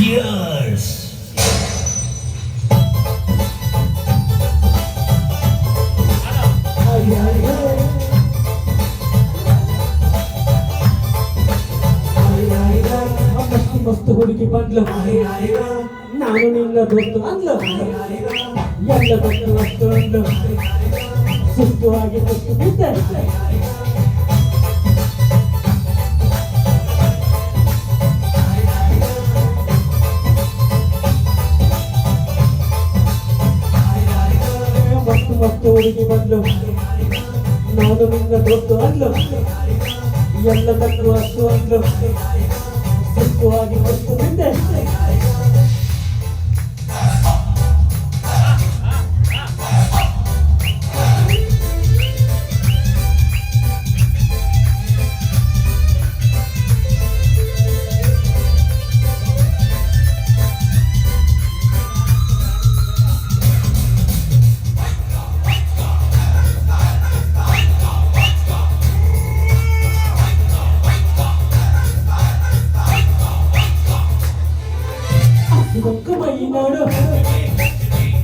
Cheers! ಮಸ್ತ್ ಹುಡುಗಿ ಬಂದ್ಲು ನಾನು ನಿನ್ನ ದೋಸ್ತು ಅಂದ್ಲು ಎಲ್ಲ ಗೊತ್ತು ಅಷ್ಟು ಅಂದ್ಲು ಸುಸ್ತು ಆಗಿ ಸುಸ್ತು ಬಿದ್ದೆ ಮಸ್ತ್ ಹುಡುಗಿ ಬಂದ್ಲು ನಾನು ನಿನ್ನ ದೋಸ್ತು ಅಂದ್ಲು ಎಲ್ಲ ಗೊತ್ತು ಅಷ್ಟು ಅಂದ್ಲು ಸುಸ್ತುವಾಗಿ ಸುಸ್ತು ಬಿದ್ದೆ ಮೈ ನೋಡು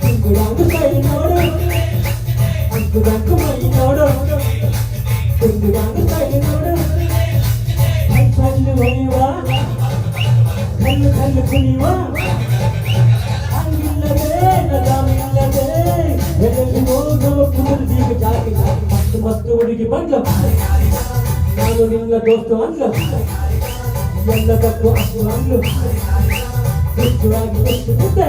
ಅಂಗುಡಂಗು ಕೈ ನೋಡು ಅಂಗುಡಂಗು ಮೈ ನೋಡು ಅಂಗುಡಂಗು ಕೈ ನೋಡು ಕಲ್ಲು ಹೊಯ್ಯುವ ಕಲ್ಲು ಕುಣಿಯುವ ಹಂಗಿಲ್ಲದೆ ನದಾಮಿಲ್ಲದೆ ಎಲ್ಲಿ ಹೋಗೋ ಕುದುರ್ದೀಗ ಜಾತಿ ಮಸ್ತ್ ಹುಡುಗಿ ಬಂದ್ಲು ನಾನು ನಿನ್ನ ದೋಸ್ತು ಅಂದ್ಲು ಎಲ್ಲ ತಪ್ಪು ಅಷ್ಟು ಅಂದ್ಲು ಸುಸ್ತುವಾಗಿ ಸುಸ್ತು ಬಿದ್ದೆ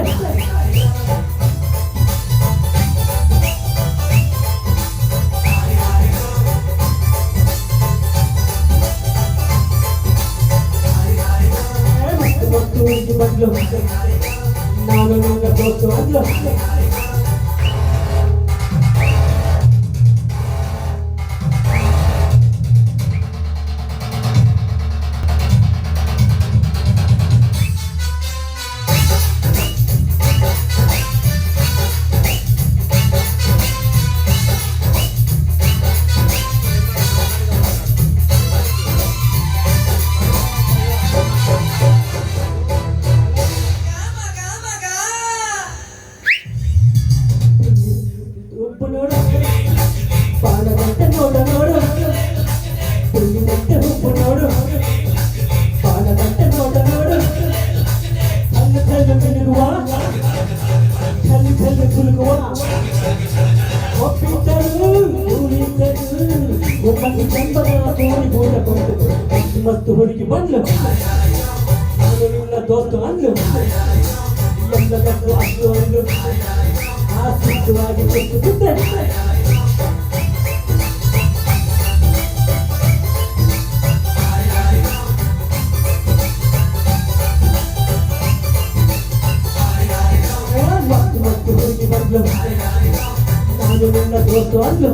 ಮಸ್ತ್ ಹುಡುಗಿ ಬಂದ್ಲು ನಾನು ನಿನ್ನ ದೋಸ್ತು ಅಂದ್ಲು ಉಪ್ಪು ನೋಡು ಪಾಲಗಂಟೆ ನೋಡು ನೋಡು ಪುಲ್ಲಿನಂತೆ ಉಪ್ಪು ನೋಡು ಪಾಲಗಂಟೆ ನೋಡು ನೋಡು ಕಲ್ಲು ಕಲ್ಲು ತಿರುಗುವ ಕಲ್ಲು ಕುಲುಕುವ ಒಪ್ಪಿದ್ದರು ಕೂಡಿದ್ದರು ಒಬ್ಬಂದು ಚಂಬದ ಕೂಡಿ ಕೂಡ ಕೊಟ್ಟು ಮತ್ತು ಹುಡುಗಿ ಬಂದ್ಲು ನಾನು ನಿನ್ನ ದೋಸ್ತು ಅಂದ್ಲು ಎಲ್ಲ ತಪ್ಪು ಅಷ್ಟು ಅಂದ್ಲು ಸುಸ್ತುವಾಗಿ ಸುಸ್ತು ಬಿದ್ದೆ ಮಸ್ತ್ ಹುಡುಗಿ ಬಂದ್ಲು ನಾನು ನಿನ್ನ ದೋಸ್ತು ಅಂದ್ಲು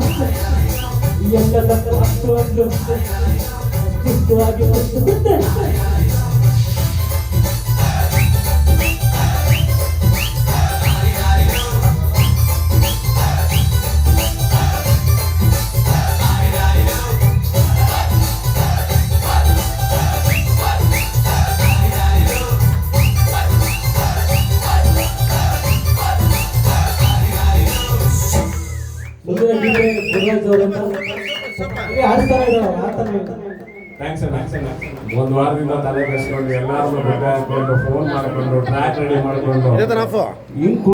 ಎಲ್ಲ ತಪ್ಪು ಅಷ್ಟು ಅಂದ್ಲು ಸುಸ್ತುವಾಗಿ ಸುಸ್ತು ಬಿದ್ದೆ ಒಂದು ವಾರದಿಂದ ತಲೆ ಕೆಡಿಸ್ಕೊಂಡು ಎಲ್ಲಾರು ಫೋನ್ ಮಾಡ್ಕೊಂಡು ಟ್ರ್ಯಾಕ್ ರೆಡಿ ಮಾಡ್ಕೊಂಡು